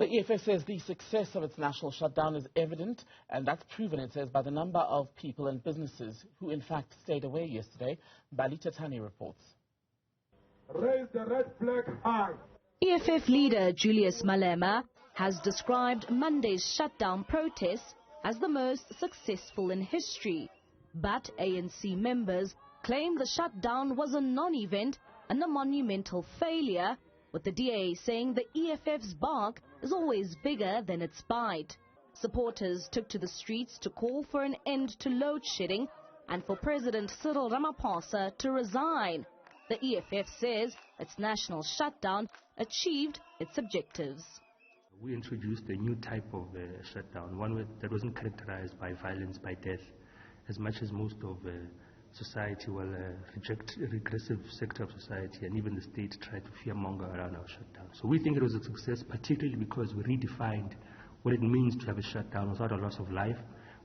the EFF says the success of its national shutdown is evident, and that's proven, it says, by the number of people and businesses who, in fact, stayed away yesterday. Balita Tani reports. Raise the red flag high. EFF leader Julius Malema has described Monday's shutdown protests as the most successful in history. But ANC members claim the shutdown was a non-event and a monumental failure, with the DA saying the EFF's bark is always bigger than its bite. Supporters took to the streets to call for an end to load shedding and for President Cyril Ramaphosa to resign. The EFF says its national shutdown achieved its objectives. We introduced a new type of shutdown, one that wasn't characterized by violence, by death, as much as most of society will reject a regressive sector of society, and even the state tried to fearmonger around our shutdown. So we think it was a success, particularly because we redefined what it means to have a shutdown without a loss of life,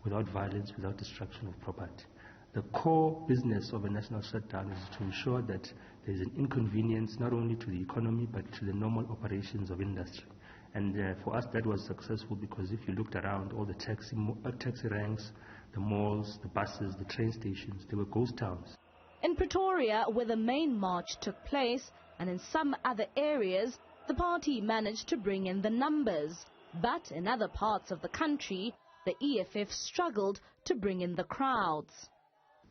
without violence, without destruction of property. The core business of a national shutdown is to ensure that there is an inconvenience not only to the economy but to the normal operations of industry. And for us that was successful because if you looked around all the taxi ranks, the malls, the buses, the train stations, they were ghost towns. In Pretoria, where the main march took place, and in some other areas, the party managed to bring in the numbers. But in other parts of the country, the EFF struggled to bring in the crowds.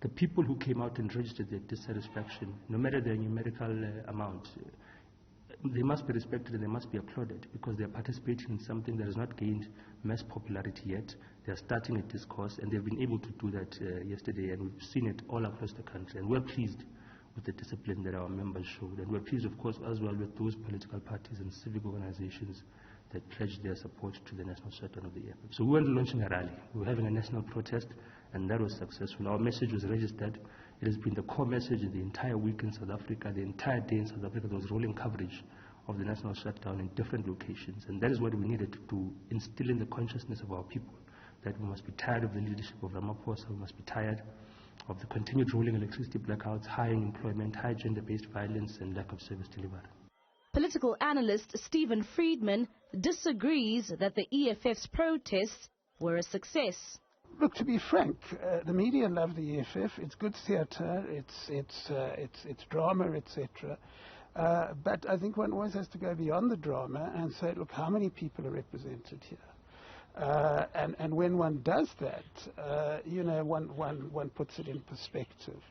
The people who came out and registered their dissatisfaction, no matter their numerical amount, they must be respected and they must be applauded because they are participating in something that has not gained mass popularity yet. They are starting a discourse, and they've been able to do that yesterday, and we've seen it all across the country. And we're pleased with the discipline that our members showed. And we're pleased, of course, as well with those political parties and civic organizations that pledged their support to the national shutdown of the EFF. So we weren't launching a rally. We were having a national protest, and that was successful. Our message was registered. It has been the core message in the entire week in South Africa. The entire day in South Africa, there was rolling coverage of the national shutdown in different locations. And that is what we needed to instill in the consciousness of our people, that we must be tired of the leadership of Ramaphosa. We must be tired of the continued rolling electricity blackouts, high unemployment, high gender-based violence, and lack of service delivery. Political analyst Stephen Friedman disagrees that the EFF's protests were a success. Look, to be frank, the media love the EFF. It's good theatre, it's drama, etc. But I think one always has to go beyond the drama and say, look, how many people are represented here? And when one does that, one puts it in perspective.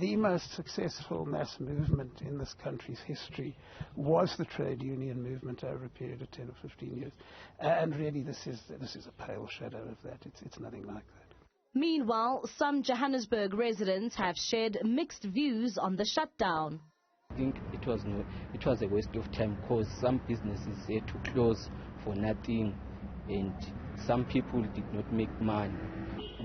The most successful mass movement in this country's history was the trade union movement over a period of 10 or 15 years. And really, this is a pale shadow of that. It's nothing like that. Meanwhile, some Johannesburg residents have shared mixed views on the shutdown. I think it was a waste of time because some businesses had to close for nothing, and some people did not make money.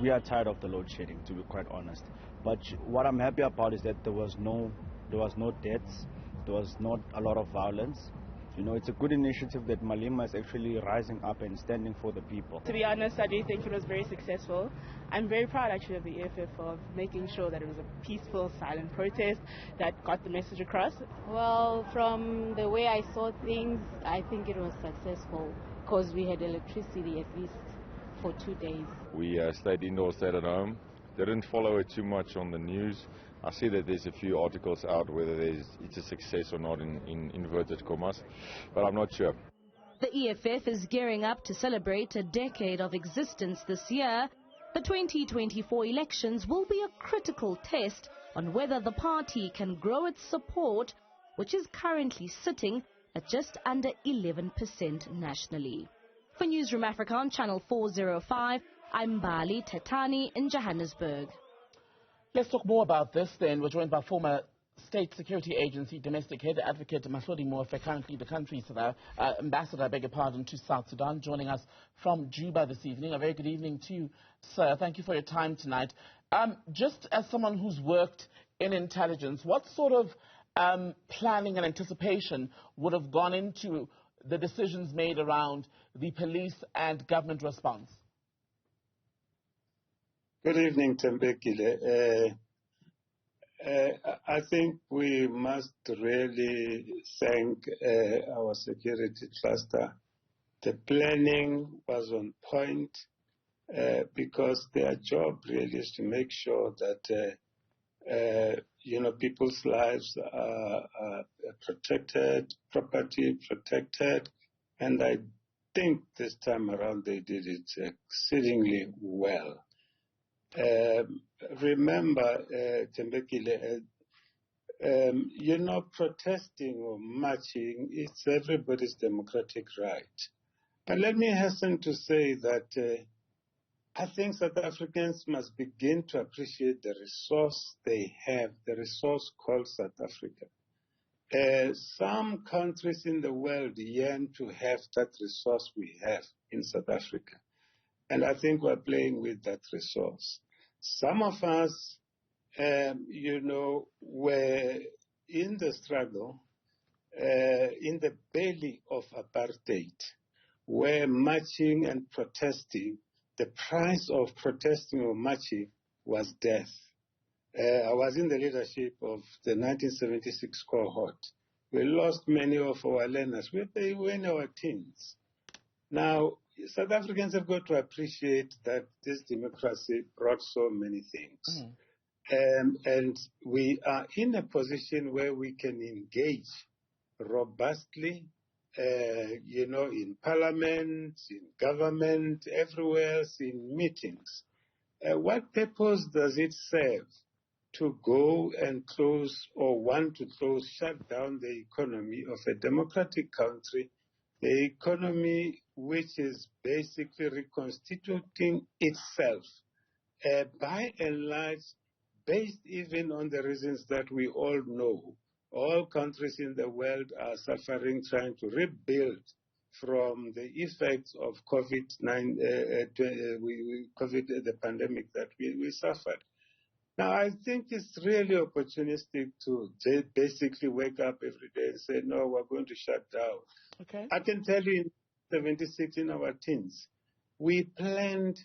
We are tired of the load shedding, to be quite honest. But what I'm happy about is that there was no deaths, there was not a lot of violence. You know, it's a good initiative that Malema is actually rising up and standing for the people. To be honest, I do think it was very successful. I'm very proud actually of the EFF for making sure that it was a peaceful, silent protest that got the message across. Well, from the way I saw things, I think it was successful because we had electricity at least for 2 days. We stayed indoors, stayed at home. Didn't follow it too much on the news. I see that there's a few articles out whether it's a success or not in inverted commas, but I'm not sure. The EFF is gearing up to celebrate a decade of existence this year. The 2024 elections will be a critical test on whether the party can grow its support, which is currently sitting at just under 11% nationally. For Newzroom Afrika on Channel 405, I'm Bali Tetani in Johannesburg. Let's talk more about this then. We're joined by former State Security Agency Domestic Head Advocate Mahlodi Moufhe, currently the country's ambassador, to South Sudan, joining us from Juba this evening. A very good evening to you, sir. Thank you for your time tonight. Just as someone who's worked in intelligence, what sort of planning and anticipation would have gone into the decisions made around the police and government response? Good evening, Tembekile. I think we must really thank our security cluster The planning was on point because their job really is to make sure that people's lives are protected, property protected, and I think this time around they did it exceedingly well. Remember, Tembekile, protesting or marching, it's everybody's democratic right. But let me hasten to say that I think South Africans must begin to appreciate the resource they have, the resource called South Africa. Some countries in the world yearn to have that resource we have in South Africa. And I think we're playing with that resource. Some of us, were in the struggle, in the belly of apartheid, were marching and protesting. The price of protesting or marching was death. I was in the leadership of the 1976 cohort. We lost many of our learners. They were in our teens. Now, South Africans have got to appreciate that this democracy brought so many things. And we are in a position where we can engage robustly, in parliament, in government, everywhere else, in meetings. What purpose does it serve to go and close or want to close, shut down the economy of a democratic country, the economy which is basically reconstituting itself by and large, based even on the reasons that we all know? All countries in the world are suffering, trying to rebuild from the effects of the pandemic that we suffered. Now, I think it's really opportunistic to basically wake up every day and say, no, we're going to shut down. Okay. I can tell you in 76, in our teens, we planned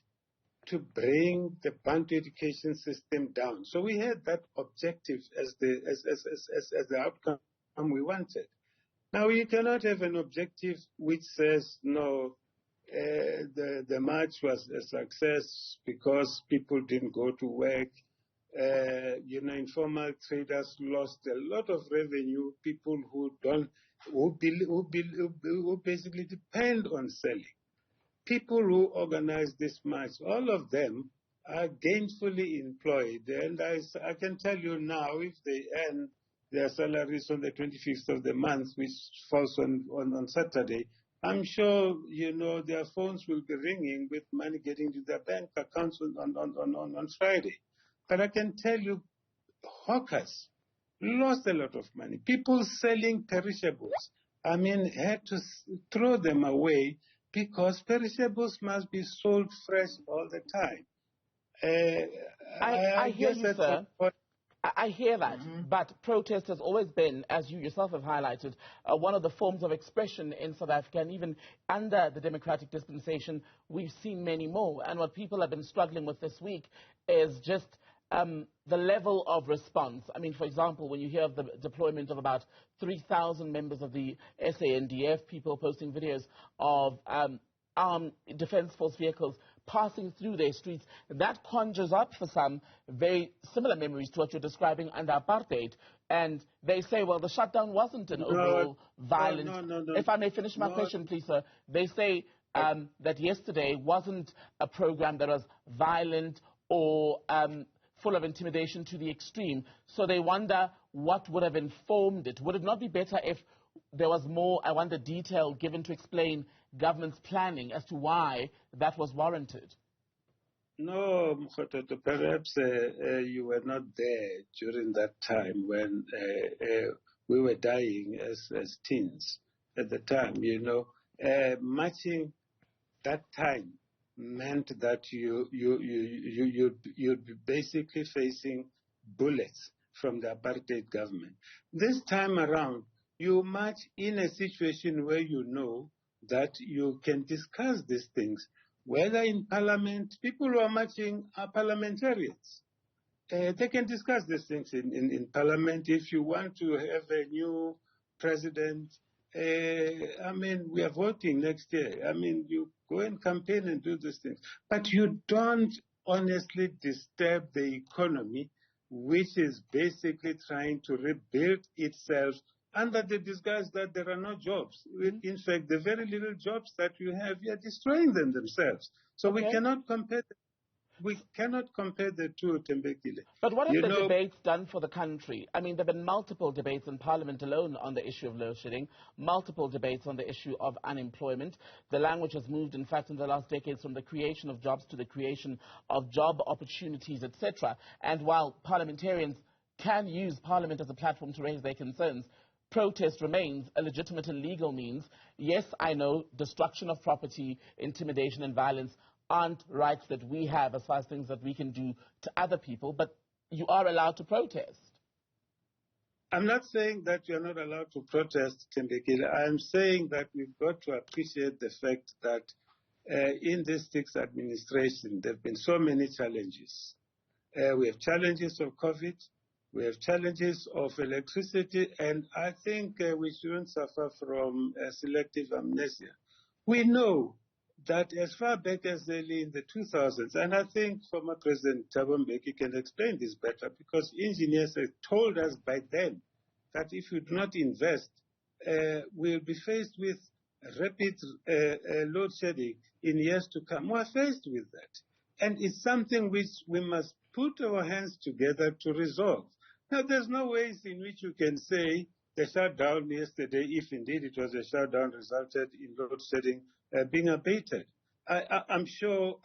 to bring the Bantu education system down. So we had that objective as the outcome we wanted. Now, you cannot have an objective which says, no, the march was a success because people didn't go to work. Informal traders lost a lot of revenue. People who basically depend on selling. People who organize this march, all of them are gainfully employed. And I can tell you now, if they earn their salaries on the 25th of the month, which falls on Saturday, I'm sure, their phones will be ringing with money getting to their bank accounts on Friday. But I can tell you, hawkers lost a lot of money. People selling perishables, had to throw them away because perishables must be sold fresh all the time. I hear you, sir. I hear that, but protest has always been, as you yourself have highlighted, one of the forms of expression in South Africa, and even under the democratic dispensation, we've seen many more. And what people have been struggling with this week is just the level of response. For example, when you hear of the deployment of about 3,000 members of the SANDF, people posting videos of armed defense force vehicles passing through their streets, that conjures up for some very similar memories to what you're describing under apartheid. And they say, well, the shutdown wasn't an overall violent... No. If I may finish my question, please, sir. They say that yesterday wasn't a program that was violent or full of intimidation to the extreme. So they wonder what would have informed it. Would it not be better if there was more, detail given to explain government's planning as to why that was warranted? No, Mkhototo, perhaps you were not there during that time when we were dying as teens at the time, Marching that time meant that you'd be basically facing bullets from the apartheid government. This time around, you march in a situation where you know that you can discuss these things. Whether in parliament, people who are marching are parliamentarians. They can discuss these things in parliament. If you want to have a new president, I mean, we are voting next year. I mean, you go and campaign and do these things. But you don't honestly disturb the economy, which is basically trying to rebuild itself under the disguise that there are no jobs. In fact, the very little jobs that you have, you are destroying them themselves. So we cannot compare. We cannot compare the two, Tembekile. But what have the debates done for the country? I mean, there have been multiple debates in Parliament alone on the issue of load shedding, multiple debates on the issue of unemployment. The language has moved, in fact, in the last decades from the creation of jobs to the creation of job opportunities, etc. And while parliamentarians can use Parliament as a platform to raise their concerns, protest remains a legitimate and legal means. Yes, I know destruction of property, intimidation and violence aren't rights that we have as far as things that we can do to other people, but you are allowed to protest. I'm not saying that you're not allowed to protest, Tembekile. I'm saying that we've got to appreciate the fact that in this six administration, there have been so many challenges. We have challenges of COVID, we have challenges of electricity, and I think we shouldn't suffer from selective amnesia. We know that as far back as early in the 2000s, and I think former President Thabo Mbeki can explain this better, because engineers had told us by then that if you do not invest, we'll be faced with rapid load shedding in years to come. We're faced with that. And it's something which we must put our hands together to resolve. Now, there's no ways in which you can say the shutdown yesterday, if indeed it was a shutdown, resulted in load shedding being abated. I'm sure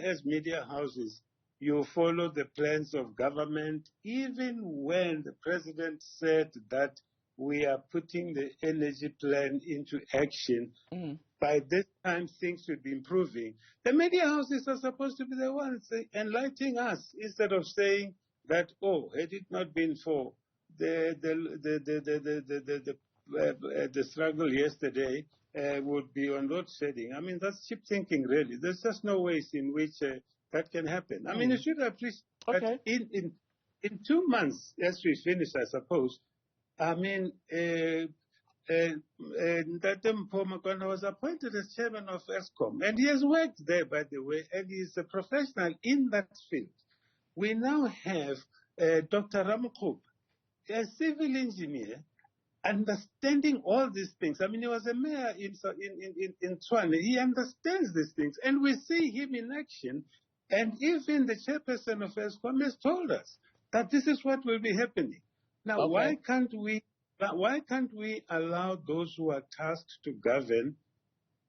as media houses, you follow the plans of government, even when the president said that we are putting the energy plan into action. By this time, things should be improving. The media houses are supposed to be the ones enlightening us, instead of saying that, oh, had it not been for the struggle yesterday, would be on load shedding. I mean, that's cheap thinking, really. There's just no ways in which that can happen. I mean, you should appreciate that in 2 months, as we finish, I suppose, I mean, Ndate Mpho was appointed as chairman of ESCOM, and he has worked there, by the way, and he's a professional in that field. We now have Dr. Ramukhup, a civil engineer, understanding all these things. I mean, he was a mayor in Tshwane. He understands these things, and we see him in action. And even the chairperson of ESCOM has told us that this is what will be happening. Now, why can't we allow those who are tasked to govern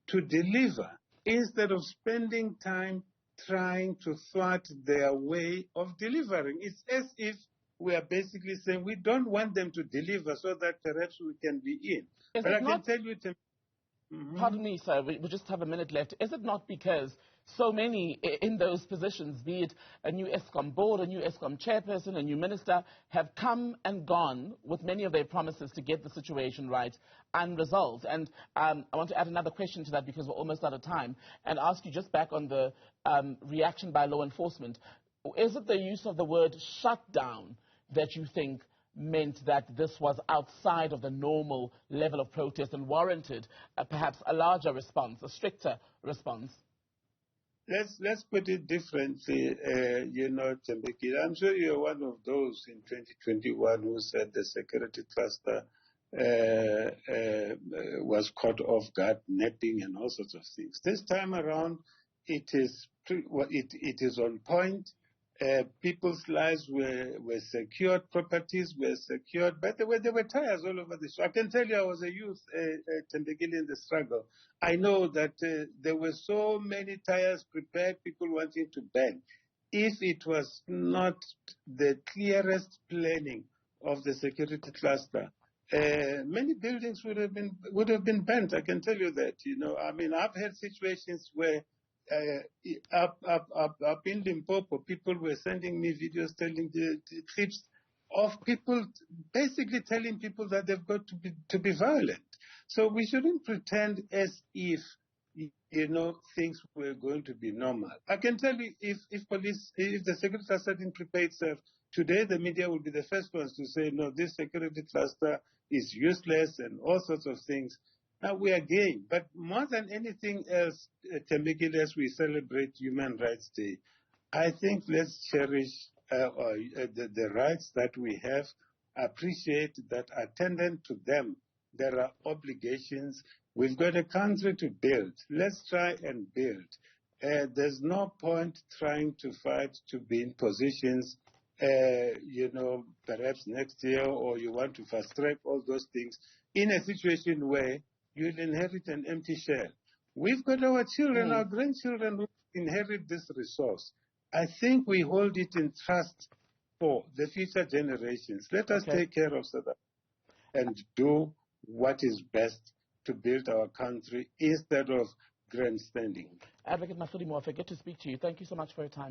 to deliver, instead of spending time trying to thwart their way of delivering? It's as if we are basically saying we don't want them to deliver so that perhaps we can be in. But I can tell you... Pardon me, sir, we just have a minute left. Is it not because so many in those positions, be it a new ESCOM board, a new ESCOM chairperson, a new minister, have come and gone with many of their promises to get the situation right unresolved? And I want to add another question to that, because we're almost out of time, and ask you just back on the reaction by law enforcement. Is it the use of the word shutdown that you think meant that this was outside of the normal level of protest and warranted perhaps a larger response, a stricter response? Let's put it differently, Tembekile. I'm sure you're one of those in 2021 who said the security cluster was caught off guard, napping and all sorts of things. This time around, it is on point. People's lives were secured, properties were secured. By the way, there were tires all over the show. I can tell you, I was a youth, Tembekile, in the struggle. I know that there were so many tires prepared, people wanting to burn. If it was not the clearest planning of the security cluster, many buildings would have been burnt. I can tell you that. I mean, I've had situations where up in Limpopo, people were sending me videos telling the clips of people basically telling people that they've got to be violent. So we shouldn't pretend as if things were going to be normal. I can tell you, if the security cluster didn't prepare itself today, the media will be the first ones to say, no, this security cluster is useless and all sorts of things. Now we are game. But more than anything else, Temekile, as we celebrate Human Rights Day, I think let's cherish the rights that we have, appreciate that attendant to them. There are obligations. We've got a country to build. Let's try and build. There's no point trying to fight to be in positions, perhaps next year, or you want to fast track all those things in a situation where you'll inherit an empty shell. We've got our children, our grandchildren who inherit this resource. I think we hold it in trust for the future generations. Let us take care of South Africa and do what is best to build our country instead of grandstanding. Advocate Mahlodi Muofhe, good to speak to you. Thank you so much for your time.